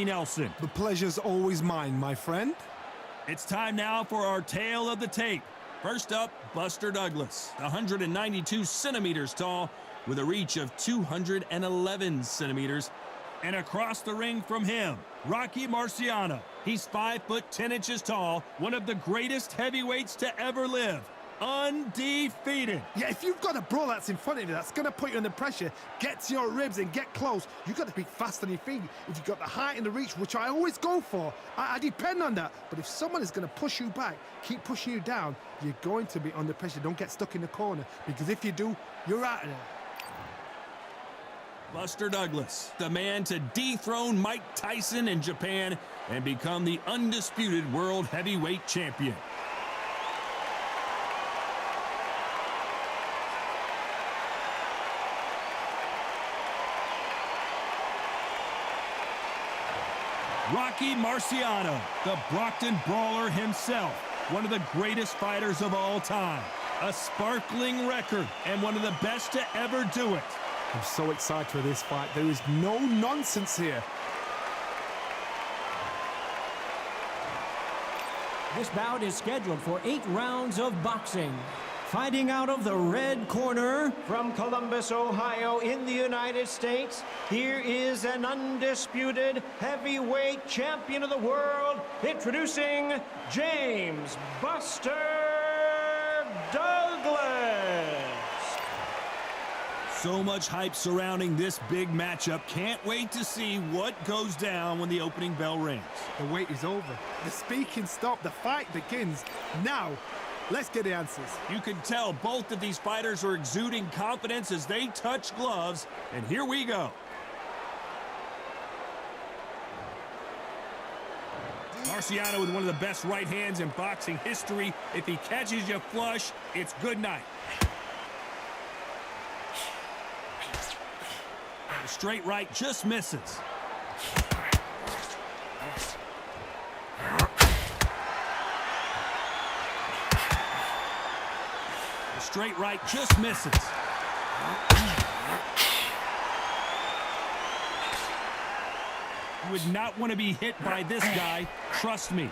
Nelson. The pleasure's always mine, my friend. It's time now for our tale of the tape. First up, Buster Douglas, 192 centimeters tall with a reach of 211 centimeters. And across the ring from him, Rocky Marciano. He's 5 foot 10 inches tall, one of the greatest heavyweights to ever live. Undefeated. Yeah, if you've got a brawl that's in front of you that's going to put you under pressure, get to your ribs and get close, you've got to be fast on your feet. If you've got the height and the reach, which I always go for, I depend on that. But if someone is going to push you back, keep pushing you down, you're going to be under pressure. Don't get stuck in the corner, because if you do, you're out of there. Buster Douglas, the man to dethrone Mike Tyson in Japan and become the undisputed world heavyweight champion. Rocky Marciano, the Brockton Brawler himself, one of the greatest fighters of all time. A sparkling record and one of the best to ever do it. I'm so excited for this fight. There is no nonsense here. This bout is scheduled for 8 rounds of boxing. Fighting out of the red corner, from Columbus, Ohio, in the United States, here is an undisputed heavyweight champion of the world, introducing James Buster Douglas. So much hype surrounding this big matchup. Can't wait to see what goes down when the opening bell rings. The wait is over. The speaking stopped. The fight begins now. Let's get the answers. You can tell both of these fighters are exuding confidence as they touch gloves. And here we go. Marciano with one of the best right hands in boxing history. If he catches you flush, it's good night. The straight right just misses. The straight right just misses. You would not want to be hit by this guy, trust me.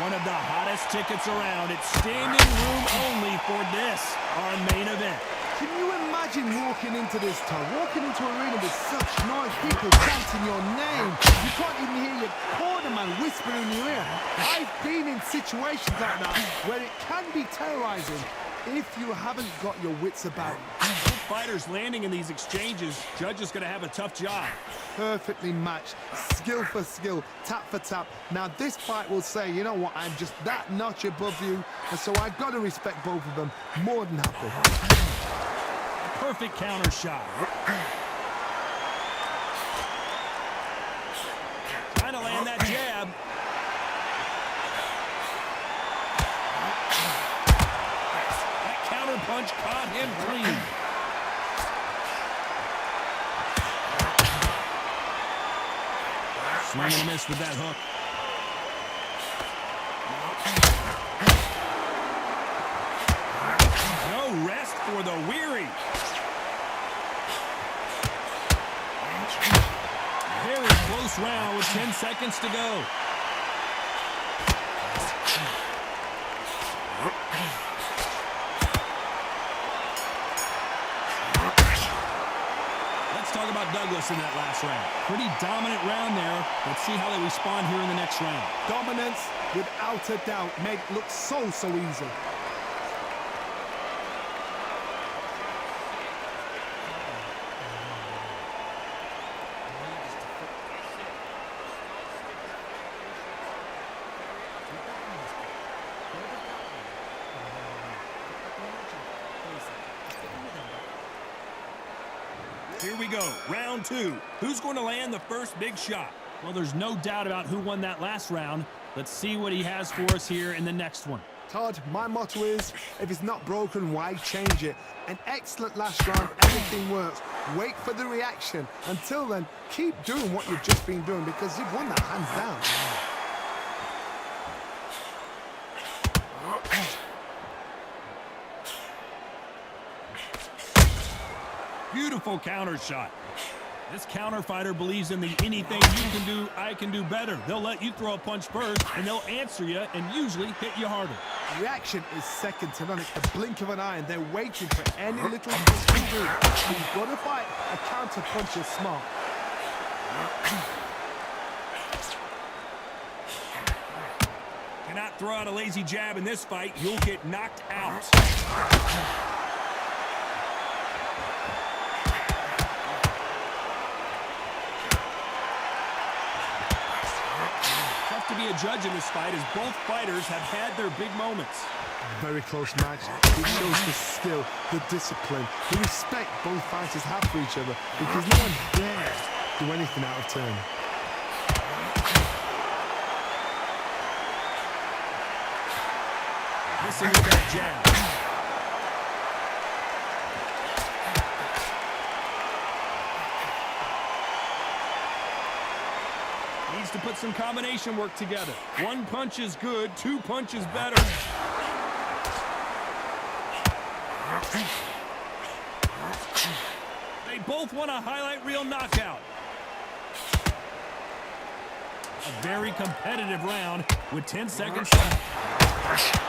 One of the hottest tickets around. It's standing room only for this, our main event. Can you imagine walking into this town, walking into an arena with such noise, people chanting your name? You can't even hear your cornerman whispering in your ear. I've been in situations like that where it can be terrorizing if you haven't got your wits about you. Fighters landing in these exchanges, Judge is going to have a tough job. Perfectly matched, skill for skill, tap for tap. Now this fight will say, you know what, I'm just that notch above you, and so I've got to respect both of them more than happy. Perfect counter shot. Trying to land that jab. That counter punch caught him clean. Swing and a miss with that hook. No rest for the weary. Very close round with 10 seconds to go. Let's talk about Douglas in that last round. Pretty dominant round there. Let's see how they respond here in the next round. Dominance, without a doubt, made it look so easy. Here we go, round 2. Who's going to land the first big shot? Well, there's no doubt about who won that last round. Let's see what he has for us here in the next one. Todd, my motto is, if it's not broken, why change it? An excellent last round, everything works. Wait for the reaction. Until then, keep doing what you've just been doing, because you've won that hands down. Beautiful counter shot. This counter fighter believes in the anything you can do, I can do better. They'll let you throw a punch first, and they'll answer you and usually hit you harder. Reaction is second to none. It's the blink of an eye, and they're waiting for any little push to do. You've got to fight a counter puncher smart. Cannot throw out a lazy jab in this fight. You'll get knocked out. Tough to be a judge in this fight as both fighters have had their big moments. Very close match. It shows the skill, the discipline, the respect both fighters have for each other because no one dares do anything out of turn. Missing with that jab. Needs to put some combination work together. One punch is good, two punches better. They both want a highlight reel knockout. A very competitive round with 10 seconds left.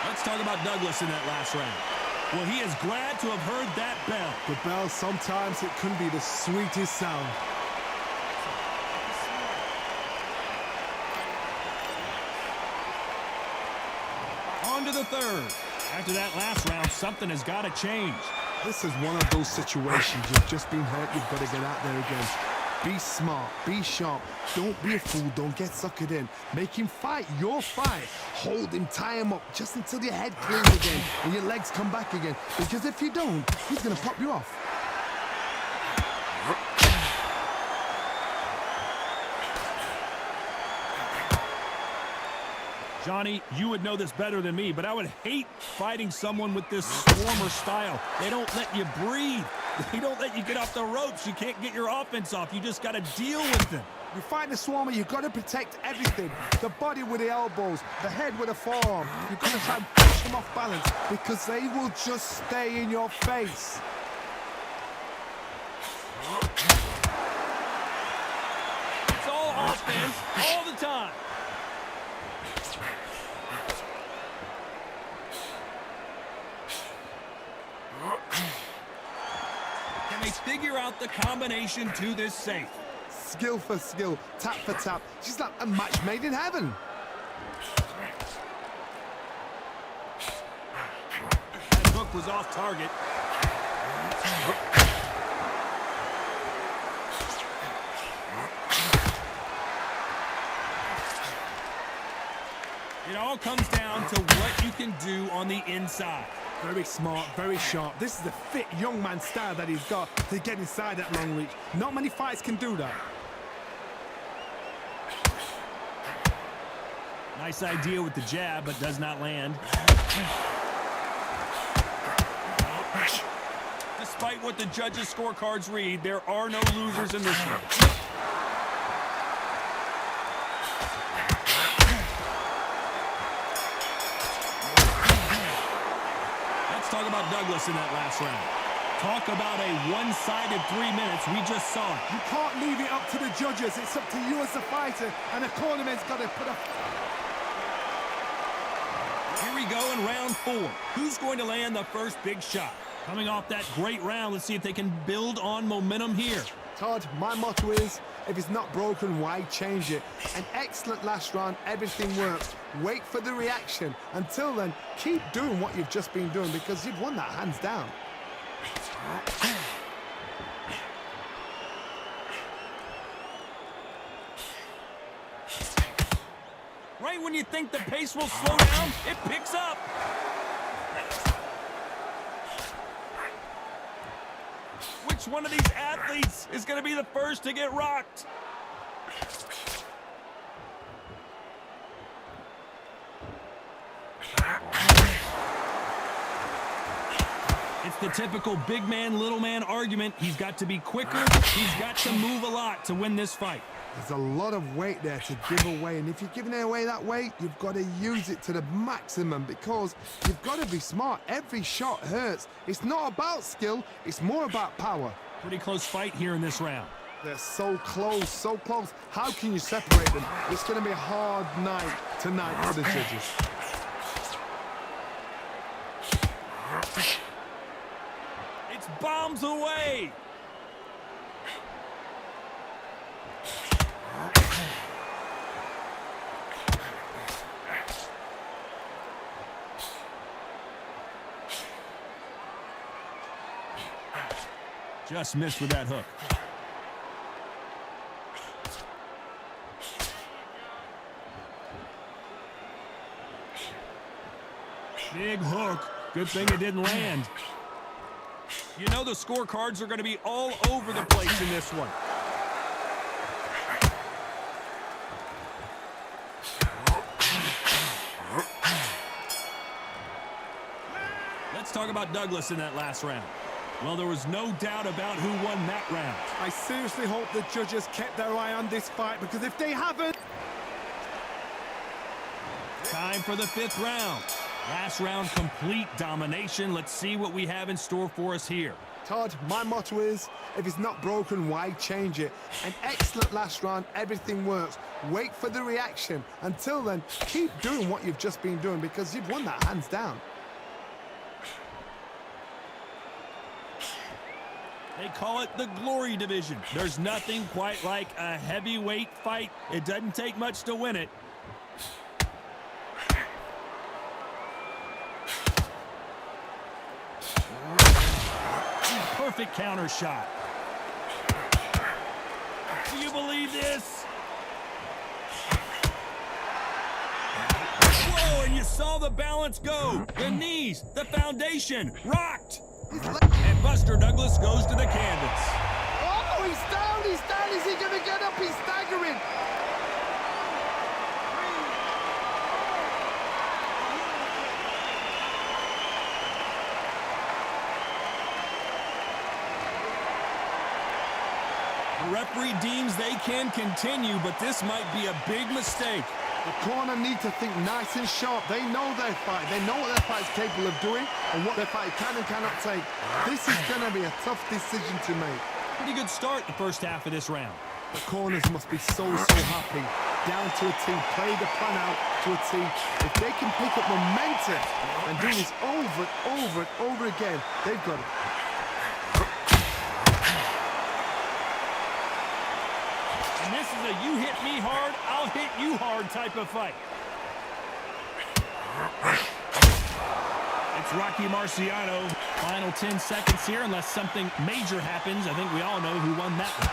Let's talk about Douglas in that last round. Well, he is glad to have heard that bell. The bell, sometimes it can be the sweetest sound. On to the third. After that last round, something has got to change. This is one of those situations you've just been hurt, you've got to get out there again. Be smart, be sharp, don't be a fool, don't get suckered in. Make him fight your fight. Hold him, tie him up, just until your head clears again and your legs come back again. Because if you don't, he's going to pop you off. Johnny, you would know this better than me, but I would hate fighting someone with this swarmer style. They don't let you breathe. They don't let you get off the ropes. You can't get your offense off. You just got to deal with them. You fight the swarmer, you've got to protect everything. The body with the elbows, the head with the forearm. You've got to try and push them off balance because they will just stay in your face. It's all offense all the time. Can they figure out the combination to this safe? Skill for skill, tap for tap. She's like a match made in heaven. That hook was off target. It all comes down to what you can do on the inside. Very smart, very sharp. This is the fit young man style that he's got to get inside that long reach. Not many fights can do that. Nice idea with the jab, but does not land. Despite what the judges' scorecards read, there are no losers in this one. Let's talk about Douglas in that last round. Talk about a one-sided 3 minutes. We just saw it. You can't leave it up to the judges. It's up to you as a fighter, and the cornerman's got to put a... Here we go in round 4. Who's going to land the first big shot? Coming off that great round, let's see if they can build on momentum here. Todd, my motto is, if it's not broken, why change it? An excellent last round, everything works. Wait for the reaction. Until then, keep doing what you've just been doing because you've won that hands down. Right when you think the pace will slow down, it picks up. Which one of these athletes is going to be the first to get rocked? It's the typical big man, little man argument. He's got to be quicker. He's got to move a lot to win this fight. There's a lot of weight there to give away, and if you're giving away that weight, you've got to use it to the maximum because you've got to be smart. Every shot hurts. It's not about skill, it's more about power. Pretty close fight here in this round. They're so close, so close. How can you separate them? It's going to be a hard night tonight for the judges. It's bombs away. Just missed with that hook. Big hook. Good thing it didn't land. You know the scorecards are going to be all over the place in this one. Let's talk about Douglas in that last round. Well, there was no doubt about who won that round. I seriously hope the judges kept their eye on this fight, because if they haven't... Time for the fifth round. Last round, complete domination. Let's see what we have in store for us here. Todd, my motto is, if it's not broken, why change it? An excellent last round, everything works. Wait for the reaction. Until then, keep doing what you've just been doing, because you've won that hands down. They call it the Glory Division. There's nothing quite like a heavyweight fight. It doesn't take much to win it. Perfect counter shot. Do you believe this? Whoa, and you saw the balance go. The knees, the foundation, rocked. And Buster Douglas goes to the canvas. Oh, he's down, he's down. Is he going to get up? He's staggering. The referee deems they can continue, but this might be a big mistake. The corner need to think nice and sharp. They know their fight. They know what their fight's capable of doing and what their fight can and cannot take. This is going to be a tough decision to make. Pretty good start the first half of this round. The corners must be so happy. Down to a T. Play the plan out to a T. If they can pick up momentum and do this over and over and over again, they've got it. And this is a you hit me hard, I'll hit you hard type of fight. It's Rocky Marciano. Final 10 seconds here, unless something major happens. I think we all know who won that one.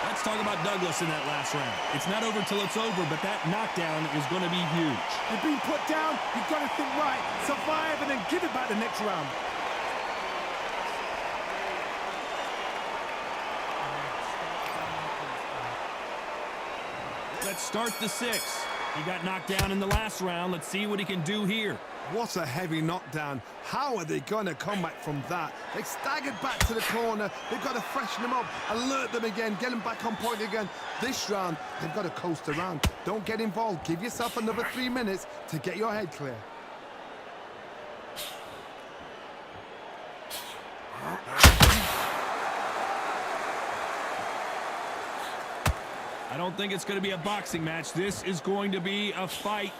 Let's talk about Douglas in that last round. It's not over till it's over, but that knockdown is going to be huge. You've been put down, you've got to think right, survive, and then give it back the next round. Let's start the sixth. He got knocked down in the last round. Let's see what he can do here. What a heavy knockdown. How are they going to come back from that? They staggered back to the corner. They've got to freshen them up, alert them again, get them back on point again. This round, they've got to coast around. Don't get involved. Give yourself another 3 minutes to get your head clear. I don't think it's going to be a boxing match. This is going to be a fight.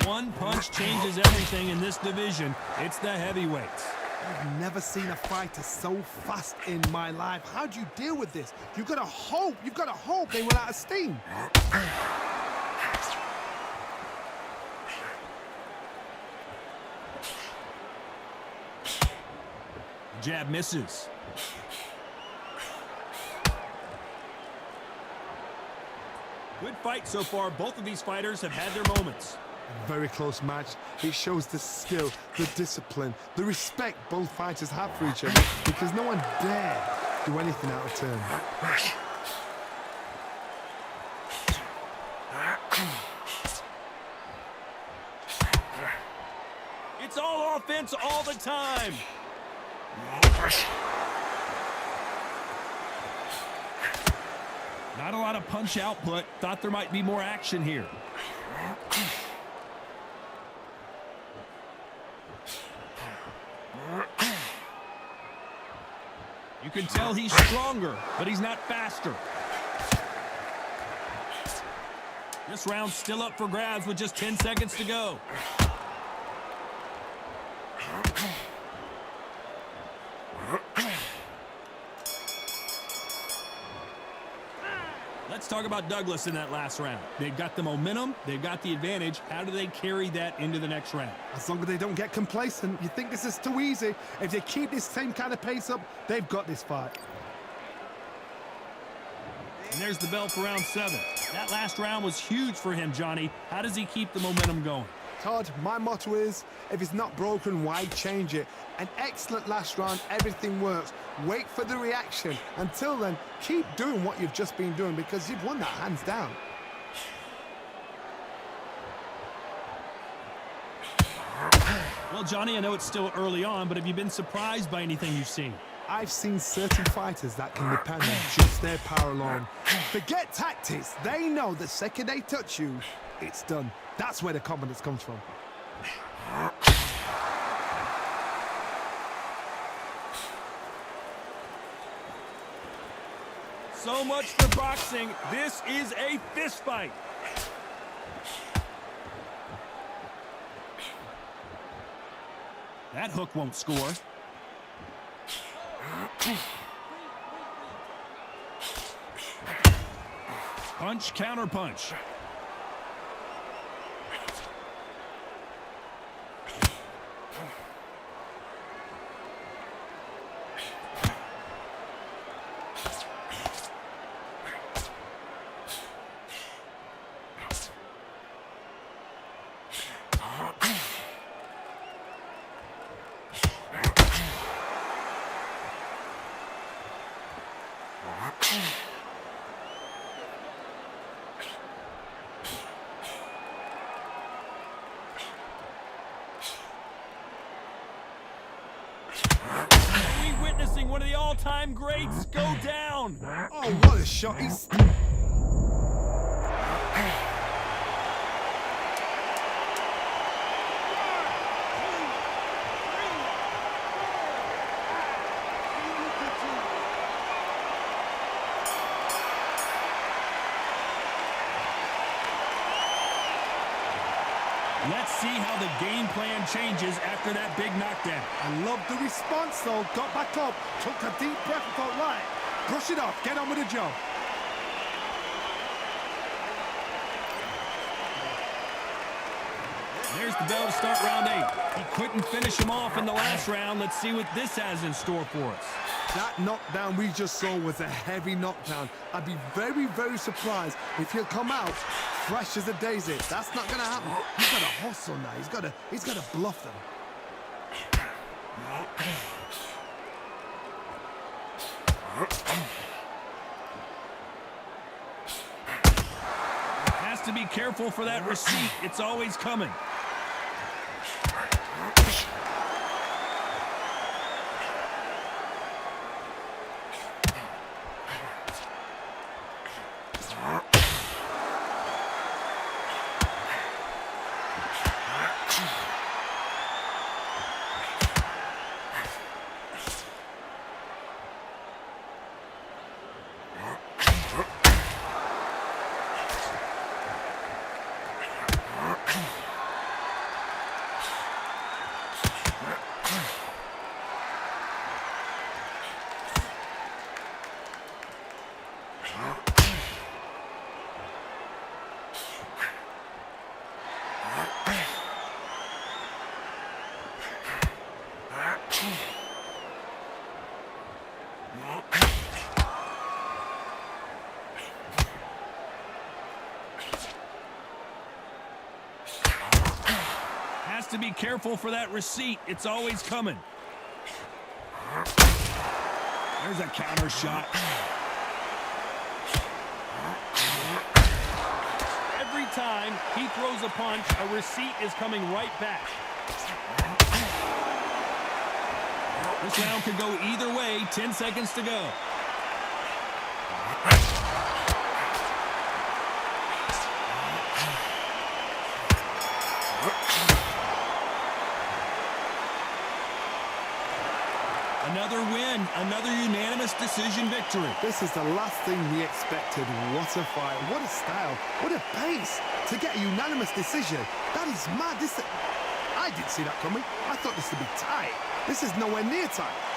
One punch changes everything in this division. It's the heavyweights. I've never seen a fighter so fast in my life. How do you deal with this? You've got to hope they run out of steam. Jab misses. Good fight so far. Both of these fighters have had their moments. Very close match. It shows the skill, the discipline, the respect both fighters have for each other, because no one dare do anything out of turn. It's all offense all the time. Not a lot of punch output. Thought there might be more action here. You can tell he's stronger, but he's not faster. This round's still up for grabs with just 10 seconds to go. Let's talk about Douglas in that last round. They've got the momentum. They've got the advantage. How do they carry that into the next round? As long as they don't get complacent. You think this is too easy. If they keep this same kind of pace up, they've got this fight. And there's the bell for round 7. That last round was huge for him, Johnny. How does he keep the momentum going? Todd, my motto is, if it's not broken, why change it? An excellent last round, everything works. Wait for the reaction. Until then, keep doing what you've just been doing because you've won that hands down. Well, Johnny, I know it's still early on, but have you been surprised by anything you've seen? I've seen certain fighters that can depend on just their power alone. Forget tactics. They know the second they touch you, it's done. That's where the confidence comes from. So much for boxing. This is a fist fight. That hook won't score. Punch, counter punch. Witnessing one of the all-time greats go down. Oh, what a shot. He's... Let's see how the game plan changes after that big knockdown. I love the response, though. Got back up, took a deep breath and thought, right, brush it off, get on with the job. There's the bell to start round 8. He couldn't finish him off in the last round. Let's see what this has in store for us. That knockdown we just saw was a heavy knockdown. I'd be very, very surprised if he'll come out fresh as a daisy. That's not going to happen. He's got to hustle now. He's got to bluff them. Has to be careful for that receipt. It's always coming. Has to be careful for that receipt. It's always coming. There's a counter shot. Every time he throws a punch, a receipt is coming right back. This round could go either way. 10 seconds to go. Another win, another unanimous decision victory. This is the last thing we expected. What a fight, what a style, what a pace to get a unanimous decision. That is mad. I didn't see that coming. I thought this would be tight. This is nowhere near tight.